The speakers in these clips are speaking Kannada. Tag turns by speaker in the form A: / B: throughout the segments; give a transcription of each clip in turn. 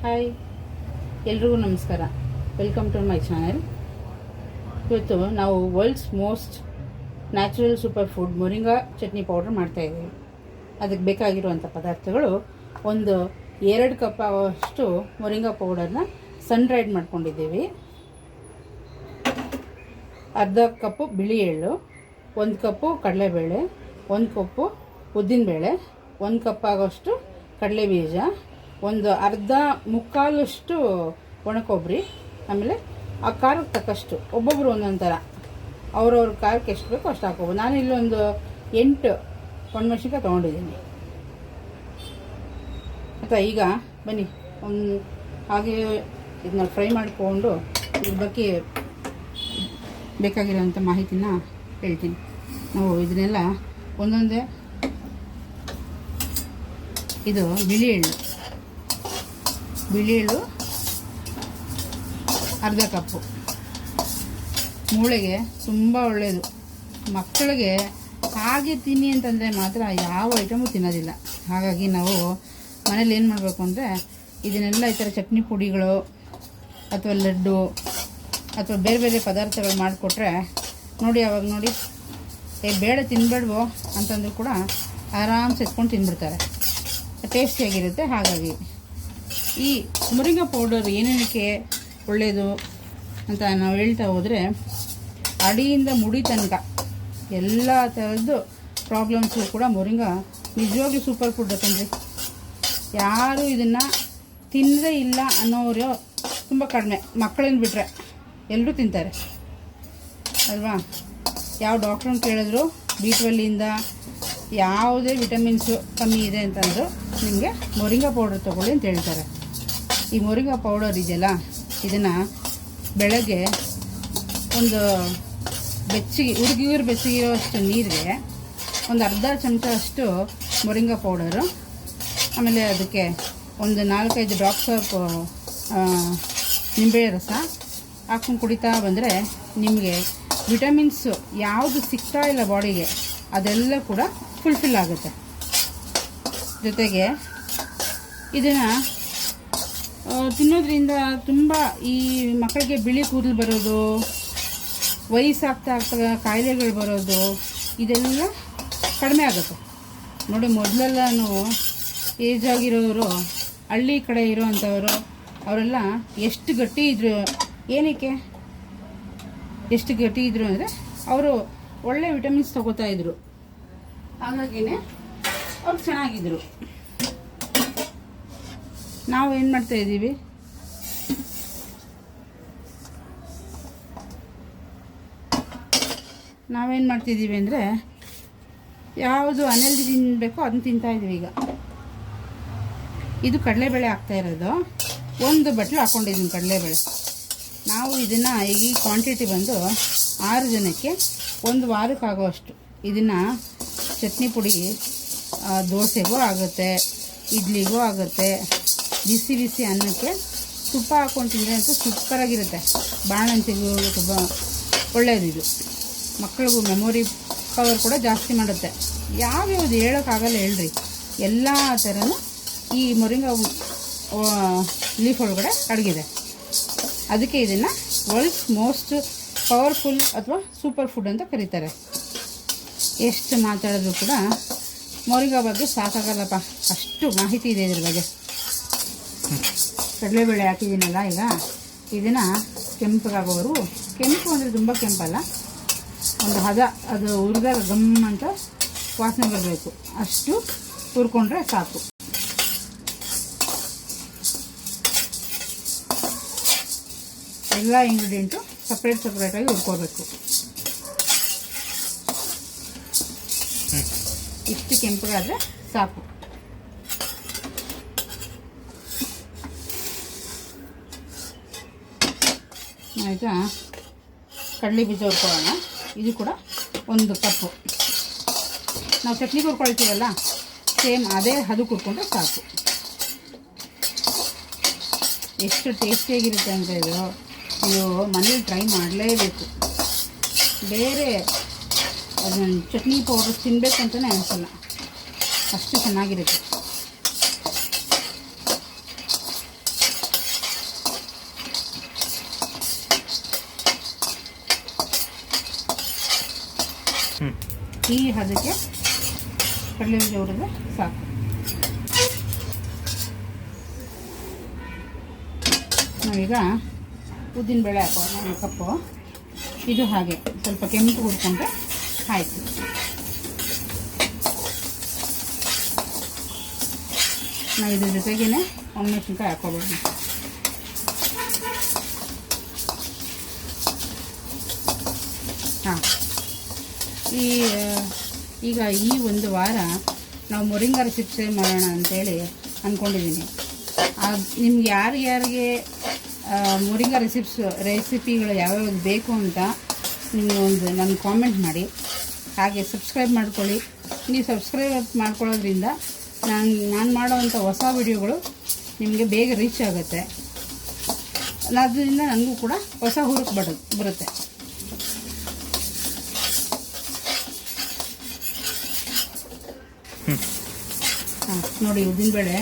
A: ಹಾಯ್, ಎಲ್ರಿಗೂ ನಮಸ್ಕಾರ. Welcome to my channel. ಇವತ್ತು ನಾವು world's most natural super food moringa chutney powder ಮಾಡ್ತಾಯಿದ್ದೀವಿ. ಅದಕ್ಕೆ ಬೇಕಾಗಿರುವಂಥ ಪದಾರ್ಥಗಳು, ಒಂದು 2 ಕಪ್ ಅಷ್ಟು ಮೊರಿಂಗಾ ಪೌಡರ್ನ ಸನ್ ಡ್ರೈಡ್ ಮಾಡ್ಕೊಂಡಿದ್ದೀವಿ, ಅರ್ಧ ಕಪ್ಪು ಬಿಳಿ ಎಳ್ಳು, 1 ಕಪ್ಪು ಕಡಲೆಬೇಳೆ, 1 ಕಪ್ಪು ಉದ್ದಿನಬೇಳೆ, 1 ಕಪ್ ಆಗೋಷ್ಟು ಕಡಲೆ ಬೀಜ, ಒಂದು ಅರ್ಧ ಮುಕ್ಕಾಲಷ್ಟು ಒಣಕೊಬ್ಬರಿ, ಆಮೇಲೆ ಆ ಖಾರಕ್ಕೆ ತಕ್ಕಷ್ಟು ಒಬ್ಬೊಬ್ಬರು ಒಂದೊಂದು ಥರ ಅವ್ರವ್ರ ಖಾರಕ್ಕೆ ಎಷ್ಟು ಬೇಕೋ ಅಷ್ಟು ಹಾಕೋಬೋದು. ನಾನು ಇಲ್ಲೊಂದು 8 ಒಣಮೆಣಸಿನ್ಕಾಯಿ ತೊಗೊಂಡಿದ್ದೀನಿ. ಮತ್ತು ಈಗ ಬನ್ನಿ ಹಾಗೆ ಇದನ್ನ ಫ್ರೈ ಮಾಡಿಕೊಂಡು ಇದ್ರ ಬಗ್ಗೆ ಬೇಕಾಗಿರೋಂಥ ಮಾಹಿತಿನ ಹೇಳ್ತೀನಿ. ನಾವು ಇದನ್ನೆಲ್ಲ ಒಂದೊಂದೇ. ಇದು ಬಿಳಿ ಎಳ್ಳು ಅರ್ಧ ಕಪ್ಪು, ಮೂಳೆಗೆ ತುಂಬ ಒಳ್ಳೆಯದು. ಮಕ್ಕಳಿಗೆ ಹಾಗೆ ತಿನ್ನಿ ಅಂತಂದರೆ ಮಾತ್ರ ಯಾವ ಐಟಮು ತಿನ್ನೋದಿಲ್ಲ. ಹಾಗಾಗಿ ನಾವು ಮನೇಲಿ ಏನು ಮಾಡಬೇಕು ಅಂದರೆ, ಇದನ್ನೆಲ್ಲ ಈ ಥರ ಚಟ್ನಿ ಪುಡಿಗಳು ಅಥವಾ ಲಡ್ಡು ಅಥವಾ ಬೇರೆ ಬೇರೆ ಪದಾರ್ಥಗಳು ಮಾಡಿಕೊಟ್ರೆ ನೋಡಿ, ಅವಾಗ ನೋಡಿ ಬೇಡ ತಿನ್ಬೇಡ್ವೋ ಅಂತಂದರೂ ಕೂಡ ಆರಾಮ್ಸೆ ಎತ್ಕೊಂಡು ತಿಂದ್ಬಿಡ್ತಾರೆ, ಟೇಸ್ಟಿಯಾಗಿರುತ್ತೆ. ಹಾಗಾಗಿ ಈ ಮೊರಿಂಗಾ ಪೌಡರ್ ಏನೇನಕ್ಕೆ ಒಳ್ಳೆಯದು ಅಂತ ನಾವು ಹೇಳ್ತಾ ಹೋದರೆ, ಅಡಿಯಿಂದ ಮುಡಿ ತನಕ ಎಲ್ಲ ಥರದ್ದು ಪ್ರಾಬ್ಲಮ್ಸು ಕೂಡ ಮೊರಿಂಗಾ ನಿಜವಾಗ್ಲೂ ಸೂಪರ್ ಫುಡ್ ಅಂತಂದರೆ ಯಾರೂ ಇದನ್ನು ತಿನ್ನದೇ ಇಲ್ಲ ಅನ್ನೋರು ತುಂಬ ಕಡಿಮೆ. ಮಕ್ಕಳನ್ನ ಬಿಟ್ಟರೆ ಎಲ್ಲರೂ ತಿಂತಾರೆ ಅಲ್ವಾ. ಯಾವ ಡಾಕ್ಟ್ರನ್ನ ಕೇಳಿದ್ರು B12 ಯಾವುದೇ ವಿಟಮಿನ್ಸು ಕಮ್ಮಿ ಇದೆ ಅಂತಂದರೂ ನಿಮಗೆ ಮೊರಿಂಗಾ ಪೌಡರ್ ತೊಗೊಳ್ಳಿ ಅಂತ ಹೇಳ್ತಾರೆ. ಈ ಮೊರಿಂಗಾ ಪೌಡರ್ ಇದೆಯಲ್ಲ, ಇದನ್ನು ಬೆಳಗ್ಗೆ ಒಂದು ಹುಡುಗಿಯರು ಬೆಚ್ಚಗಿರೋಷ್ಟು ನೀರಿಗೆ ಒಂದು ಅರ್ಧ ಚಮಚ ಅಷ್ಟು ಮೊರಿಂಗಾ ಪೌಡರು, ಆಮೇಲೆ ಅದಕ್ಕೆ ಒಂದು 4-5 ಡ್ರಾಪ್ಸ್ ಆಫ್ ನಿಂಬೆ ರಸ ಹಾಕ್ಕೊಂಡು ಕುಡಿತಾ ಬಂದರೆ ನಿಮಗೆ ವಿಟಮಿನ್ಸು ಯಾವುದು ಸಿಗ್ತಾ ಇಲ್ಲ ಬಾಡಿಗೆ ಅದೆಲ್ಲ ಕೂಡ ಫುಲ್ಫಿಲ್ ಆಗುತ್ತೆ. ಜೊತೆಗೆ ಇದನ್ನು ತಿನ್ನೋದ್ರಿಂದ ತುಂಬ ಈ ಮಕ್ಕಳಿಗೆ ಬಿಳಿ ಕೂದಲು ಬರೋದು, ವಯಸ್ಸಾಗ್ತಾ ಕಾಯಿಲೆಗಳು ಬರೋದು ಇದೆಲ್ಲ ಕಡಿಮೆ ಆಗುತ್ತೆ. ನೋಡಿ, ಮೊದಲೆಲ್ಲನೂ ಏಜ್ ಆಗಿರೋರು, ಹಳ್ಳಿ ಕಡೆ ಇರೋವಂಥವರು ಅವರೆಲ್ಲ ಎಷ್ಟು ಗಟ್ಟಿ ಇದ್ದರು. ಏನಕ್ಕೆ ಎಷ್ಟು ಗಟ್ಟಿ ಇದ್ದರು ಅಂದರೆ ಅವರು ಒಳ್ಳೆ ವಿಟಮಿನ್ಸ್ ತೊಗೋತಾ ಇದ್ರು, ಹಾಗಾಗಿನೇ ಅವ್ರು ಚೆನ್ನಾಗಿದ್ರು. ನಾವು ಏನು ಮಾಡ್ತಾಯಿದ್ದೀವಿ, ಅಂದರೆ ಯಾವುದು ಅನೆಲ್ದಿ ತಿನ್ನಬೇಕೋ ಅದನ್ನ ತಿಂತಾಯಿದ್ದೀವಿ. ಈಗ ಇದು ಕಡಲೆಬೇಳೆ ಹಾಕ್ತಾ ಇರೋದು, 1 ಬಟ್ಲು ಹಾಕ್ಕೊಂಡಿದ್ದೀನಿ ಕಡಲೆಬೇಳೆ. ನಾವು ಇದನ್ನು ಈ ಕ್ವಾಂಟಿಟಿ ಬಂದು 6 ಜನಕ್ಕೆ 1 ವಾರಕ್ಕಾಗೋಷ್ಟು ಇದನ್ನು ಚಟ್ನಿ ಪುಡಿ ದೋಸೆಗೂ ಆಗುತ್ತೆ, ಇಡ್ಲಿಗೂ ಆಗುತ್ತೆ, ಬಿಸಿ ಬಿಸಿ ಅನ್ನಕ್ಕೆ ತುಪ್ಪ ಹಾಕ್ಕೊಂಡು ತಿಂದರೆ ಅಂತೂ ಸೂಪರಾಗಿರುತ್ತೆ. ಬಾಣಂತಿಗೂ ತುಂಬ ಒಳ್ಳೆಯದು. ಇದು ಮಕ್ಕಳಿಗೂ ಮೆಮೊರಿ ಪವರ್ ಕೂಡ ಜಾಸ್ತಿ ಮಾಡುತ್ತೆ. ಯಾವ್ಯಾವುದು ಹೇಳೋಕ್ಕಾಗಲ್ಲ ಹೇಳ್ರಿ, ಎಲ್ಲ ಥರನೂ ಈ ಮೊರಿಂಗಾ ಲೀಫ್ ಒಳಗಡೆ ಅಡಗಿದೆ. ಅದಕ್ಕೆ ಇದನ್ನು ವರ್ಲ್ಡ್ಸ್ ಮೋಸ್ಟ್ ಪವರ್ಫುಲ್ ಅಥವಾ ಸೂಪರ್ ಫುಡ್ ಅಂತ ಕರೀತಾರೆ. ಎಷ್ಟು ಮಾತಾಡಿದ್ರು ಕೂಡ ಮೊರಿಂಗಾ ಬಗ್ಗೆ ಸಾಕಾಗಲ್ಲಪ್ಪ, ಅಷ್ಟು ಮಾಹಿತಿ ಇದೆ ಇದ್ರ ಬಗ್ಗೆ. ಕಡಲೆಬೇಳೆ ಹಾಕಿದ್ದೀನಲ್ಲ, ಈಗ ಇದನ್ನು ಕೆಂಪಗಾಗೋರು, ಕೆಂಪು ಅಂದರೆ ತುಂಬ ಕೆಂಪಲ್ಲ, ಒಂದು ಹದ, ಅದು ಹುರಿದಾಗ ಗಮ್ ಅಂತ ವಾಸನೆ ಬರಬೇಕು, ಅಷ್ಟು ಹುರ್ಕೊಂಡ್ರೆ ಸಾಕು. ಎಲ್ಲ ಇಂಗ್ರೀಡಿಯೆಂಟು ಸಪ್ರೇಟಾಗಿ ಹುರ್ಕೋಬೇಕು. ಇಷ್ಟು ಕೆಂಪಗಾದರೆ ಸಾಕು. ಆಯಿತಾ, ಕಡಲೆ ಬೀಜ ಹುರ್ಕೊಳ್ಳೋಣ. ಇದು ಕೂಡ 1 ಕಪ್ಪು. ನಾವು ಚಟ್ನಿಗೆ ಹುರ್ಕೊಳ್ತೀವಲ್ಲ, ಸೇಮ್ ಅದೇ ಅದಕ್ಕೆ ಹುರ್ಕೊಂಡ್ರೆ ಸಾಕು. ಎಷ್ಟು ಟೇಸ್ಟಿಯಾಗಿರುತ್ತೆ ಅಂತ ಇದು ಮನೇಲಿ ಟ್ರೈ ಮಾಡಲೇಬೇಕು. ಬೇರೆ ಅದನ್ನು ಚಟ್ನಿ ಪೌಡರ್ ತಿನ್ನಬೇಕಂತಲೇ ಅನಿಸಲ್ಲ, ಅಷ್ಟು ಚೆನ್ನಾಗಿರುತ್ತೆ. ಈ ಹದಕ್ಕೆ ಕಡಲೆಬೀಜ ಹುರಿದ್ರೆ ಸಾಕು. ನಾವೀಗ ಉದ್ದಿನಬೇಳೆ ಹಾಕೋ 1 ಕಪ್ಪು. ಇದು ಹಾಗೆ ಸ್ವಲ್ಪ ಕೆಂಪು ಹುರ್ಕೊಂಡ್ರೆ ಆಯಿತು. ನಾವು ಇದ್ರ ಜೊತೆಗೇ ಒಣಮೆಣಸಿನ್ಕಾಯಿ ಹಾಕೋಬೋದು. ಹಾಂ, ಈಗ ಈ ಒಂದು ವಾರ ನಾವು ಮೊರಿಂಗಾ ರೆಸಿಪಿ ಮಾಡೋಣ ಅಂಥೇಳಿ ಅಂದ್ಕೊಂಡಿದ್ದೀನಿ. ನಿಮ್ಗೆ ಯಾರಿಗೆ ಮೊರಿಂಗಾ ರೆಸಿಪಿಗಳು ಯಾವ್ಯಾವ್ದು ಬೇಕು ಅಂತ ನಿಮಗೊಂದು ನನಗೆ ಕಾಮೆಂಟ್ ಮಾಡಿ. ಹಾಗೆ ಸಬ್ಸ್ಕ್ರೈಬ್ ಮಾಡ್ಕೊಳ್ಳಿ. ನೀವು ಸಬ್ಸ್ಕ್ರೈಬ್ ಮಾಡ್ಕೊಳ್ಳೋದ್ರಿಂದ ನಾನು ಮಾಡೋವಂಥ ಹೊಸ ವಿಡಿಯೋಗಳು ನಿಮಗೆ ಬೇಗ ರೀಚ್ ಆಗುತ್ತೆ. ಅದರಿಂದ ನನಗೂ ಕೂಡ ಹೊಸ ಹುರುಪು ಬರುತ್ತೆ. ಹಾಂ, ನೋಡಿ ಉದ್ದಿನಬೇಳೆ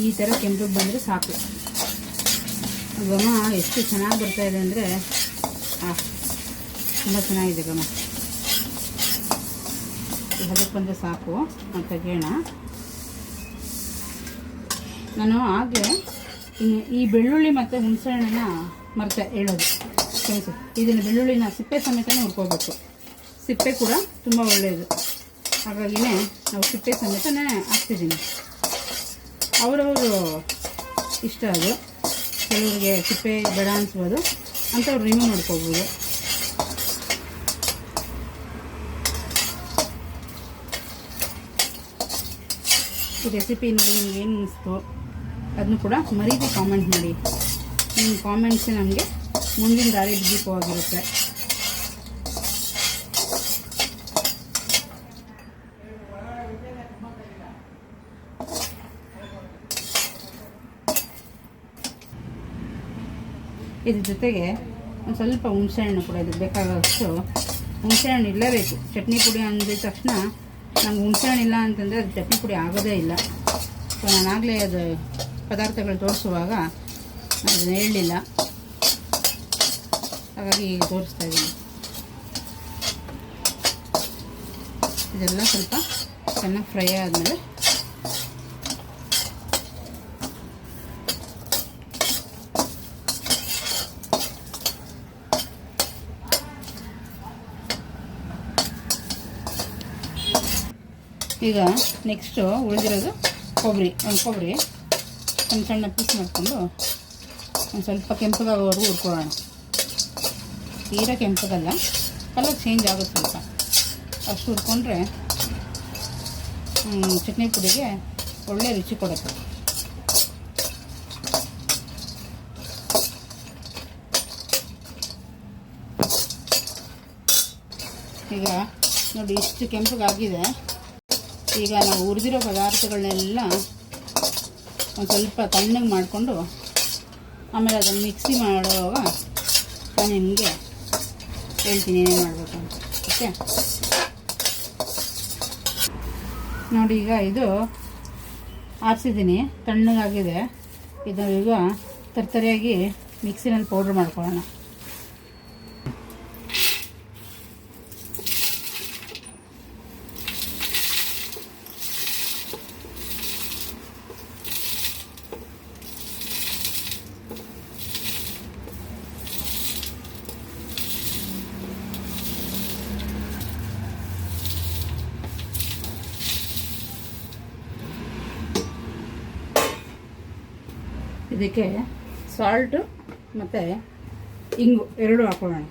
A: ಈ ಥರ ಕೆಂಪಗೆ ಬಂದರೆ ಸಾಕು. ಘಮ ಎಷ್ಟು ಚೆನ್ನಾಗಿ ಬರ್ತಾಯಿದೆ ಅಂದರೆ ತುಂಬ ಚೆನ್ನಾಗಿದೆ ಘಮ. ಅದಕ್ಕೆ ಬಂದರೆ ಸಾಕು ಅಂತ ತೆಗೆಯೋಣ. ನಾನು ಆಗಲೇ ಈ ಬೆಳ್ಳುಳ್ಳಿ ಮತ್ತು ಹುಣಸೆಹಣ್ಣನ್ನು ಮರೆತೆ ಹೇಳೋದು. ಇದನ್ನು ಬೆಳ್ಳುಳ್ಳಿನ ಸಿಪ್ಪೆ ಸಮೇತನೇ ಹುರ್ಕೋಬೇಕು. ಸಿಪ್ಪೆ ಕೂಡ ತುಂಬ ಒಳ್ಳೆಯದು. ಹಾಗಾಗಿನೇ ನಾವು ಸಿಪ್ಪೆ ಸಮೇತನೇ ಹಾಕ್ತಿದ್ದೀನಿ. ಅವರವರು ಇಷ್ಟ ಅದು. ಕೆಲವರಿಗೆ ಸಿಪ್ಪೆ ಬೇಡ ಅನಿಸ್ಬೋದು, ಅಂಥವ್ರು ರಿಮೂವ್ ಮಾಡ್ಕೋಬೋದು. ಈ ರೆಸಿಪಿ ನೋಡಿ ನಿಮ್ಗೆ ಏನು ಅನ್ನಿಸ್ತು ಅದನ್ನು ಕೂಡ ಮರೀದೆ ಕಾಮೆಂಟ್ ಮಾಡಿ. ನಿಮ್ಮ ಕಾಮೆಂಟ್ಸ್ ನಮಗೆ ಮುಂದಿನ ದಾರಿ ದೀಪವಾಗಿರುತ್ತೆ. ಇದ್ರ ಜೊತೆಗೆ ಒಂದು ಸ್ವಲ್ಪ ಹುಣಸೆಹಣ್ಣು ಕೂಡ ಇದಕ್ಕೆ ಬೇಕಾಗೋಷ್ಟು ಹುಣಸೆಹಣ್ಣು ಇರಲೇಬೇಕು. ಚಟ್ನಿ ಪುಡಿ ಅಂದಿದ ತಕ್ಷಣ ನಮ್ಗೆ ಹುಣಸೆಹಣ್ಣು ಇಲ್ಲ ಅಂತಂದರೆ ಅದು ಚಟ್ನಿ ಪುಡಿ ಆಗೋದೇ ಇಲ್ಲ. ಸೊ ನಾನಾಗಲೇ ಅದು ಪದಾರ್ಥಗಳು ತೋರಿಸುವಾಗ ಅದನ್ನು ಹೇಳಲಿಲ್ಲ, ಹಾಗಾಗಿ ಈಗ ತೋರಿಸ್ತಾ ಇದ್ದೀನಿ. ಇದೆಲ್ಲ ಸ್ವಲ್ಪ ಚೆನ್ನಾಗಿ ಫ್ರೈ ಆದಮೇಲೆ ಈಗ ನೆಕ್ಸ್ಟು ಉಳಿದಿರೋದು ಕೊಬ್ಬರಿ. ಒಂದು ಕೊಬ್ಬರಿ ಸಣ್ಣ ಸಣ್ಣ ಪೀಸ್ ಮಾಡಿಕೊಂಡು ಒಂದು ಸ್ವಲ್ಪ ಕೆಂಪಗಾಗೋವರೆಗೂ ಹುರ್ಕೊಳ್ಳೋಣ. ತೀರಾ ಕೆಂಪಗಲ್ಲ, ಕಲರ್ ಚೇಂಜ್ ಆಗುತ್ತೆ ಸ್ವಲ್ಪ. ಅಷ್ಟು ಹುರ್ಕೊಂಡ್ರೆ ಚಟ್ನಿ ಪುಡಿಗೆ ಒಳ್ಳೆ ರುಚಿ ಕೊಡುತ್ತೆ. ಈಗ ನೋಡಿ ಇಷ್ಟು ಕೆಂಪಗಾಗಿದೆ. ಈಗ ನಾವು ಹುರಿದಿರೋ ಪದಾರ್ಥಗಳನ್ನೆಲ್ಲ ಒಂದು ಸ್ವಲ್ಪ ತಣ್ಣಗೆ ಮಾಡಿಕೊಂಡು ಆಮೇಲೆ ಅದನ್ನು ಮಿಕ್ಸಿ ಮಾಡುವಾಗ ನಾನು ನಿಮಗೆ ಹೇಳ್ತೀನಿ ಏನೇನು ಮಾಡಬೇಕು ಅಂತ. ಓಕೆ, ನೋಡಿ ಈಗ ಇದು ಆರಿಸಿದ್ದೀನಿ, ತಣ್ಣಗಾಗಿದೆ. ಇದು ಈಗ ತರ್ತರಿಯಾಗಿ ಮಿಕ್ಸಿನಲ್ಲಿ ಪೌಡ್ರ್ ಮಾಡ್ಕೊಳ್ಳೋಣ. ಇದಕ್ಕೆ ಸಾಲ್ಟು ಮತ್ತು ಇಂಗು ಎರಡು ಹಾಕೊಳ್ಳೋಣ.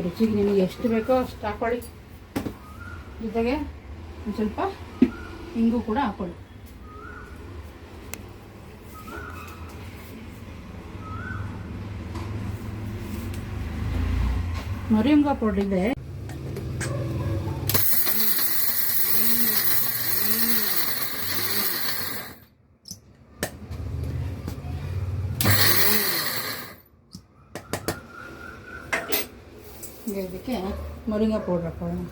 A: ರುಚಿಗೆ ನಿಮಗೆ ಎಷ್ಟು ಬೇಕೋ ಅಷ್ಟು ಹಾಕೊಳ್ಳಿ. ಜೊತೆಗೆ ಒಂದು ಸ್ವಲ್ಪ ಇಂಗು ಕೂಡ ಹಾಕೊಳ್ಳಿ. ಮೊರಿಂಗಾ ಪೌಡರ್ ಇದೆ. ಇದಕ್ಕೆ ಮೊರಿಂಗಾ ಪೌಡರ್ ಹಾಕೊಳ್ಳೋಣ.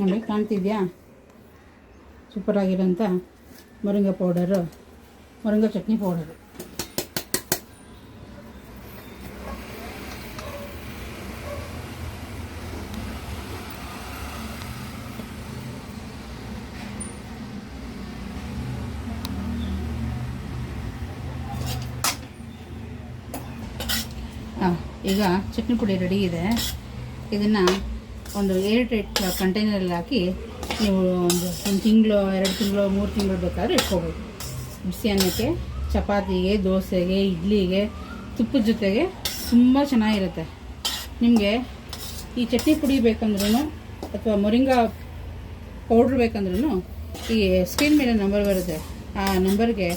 A: ನೋಡಿ ಕಾಣ್ತಿದ್ಯಾ, ಸೂಪರಾಗಿರೋಂಥ moringa powder, moringa chutney powder. ಈಗ ಚಟ್ನಿ ಪುಡಿ ರೆಡಿ ಇದೆ. ಇದನ್ನು ಒಂದು ಏರ್ ಟೈಟ್ ಕಂಟೈನರಲ್ಲಿ ಹಾಕಿ ನೀವು ಒಂದು ತಿಂಗಳು, 2 ತಿಂಗಳು, 3 ತಿಂಗಳು ಬೇಕಾದ್ರೆ ಇಟ್ಕೋಬೋದು. ಬಿಸಿ ಅನ್ನಕ್ಕೆ, ಚಪಾತಿಗೆ, ದೋಸೆಗೆ, ಇಡ್ಲಿಗೆ, ತುಪ್ಪದ ಜೊತೆಗೆ ತುಂಬ ಚೆನ್ನಾಗಿರುತ್ತೆ. ನಿಮಗೆ ಈ ಚಟ್ನಿ ಪುಡಿ ಬೇಕಂದ್ರೂ ಅಥವಾ ಮೊರಿಂಗಾ ಪೌಡ್ರ್ ಬೇಕಂದ್ರೂ ಈ ಸ್ಕ್ರೀನ್ ಮೇಲೆ ನಂಬರ್ ಬರುತ್ತೆ, ಆ ನಂಬರ್ಗೆ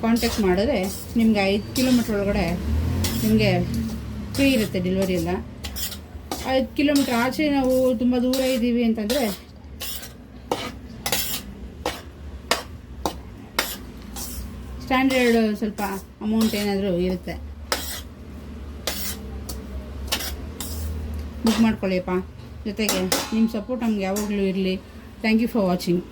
A: ಕಾಂಟ್ಯಾಕ್ಟ್ ಮಾಡಿದ್ರೆ ನಿಮಗೆ 5 ಕಿಲೋಮೀಟ್ರ್ ಒಳಗಡೆ ನಿಮಗೆ ಫ್ರೀ ಇರುತ್ತೆ ಡೆಲಿವರಿ ಎಲ್ಲ. 5 ಕಿಲೋಮೀಟ್ರ್ ಆಚೆ ನಾವು ತುಂಬ ದೂರ ಇದ್ದೀವಿ ಅಂತಂದರೆ ಸ್ಟ್ಯಾಂಡರ್ಡ್ ಸ್ವಲ್ಪ ಅಮೌಂಟ್ ಏನಾದರೂ ಇರುತ್ತೆ. ಬುಕ್ ಮಾಡ್ಕೊಳ್ಳಿಯಪ್ಪ. ಜೊತೆಗೆ ನಿಮ್ಮ ಸಪೋರ್ಟ್ ನಮ್ಗೆ ಯಾವಾಗಲೂ ಇರಲಿ. Thank you for watching.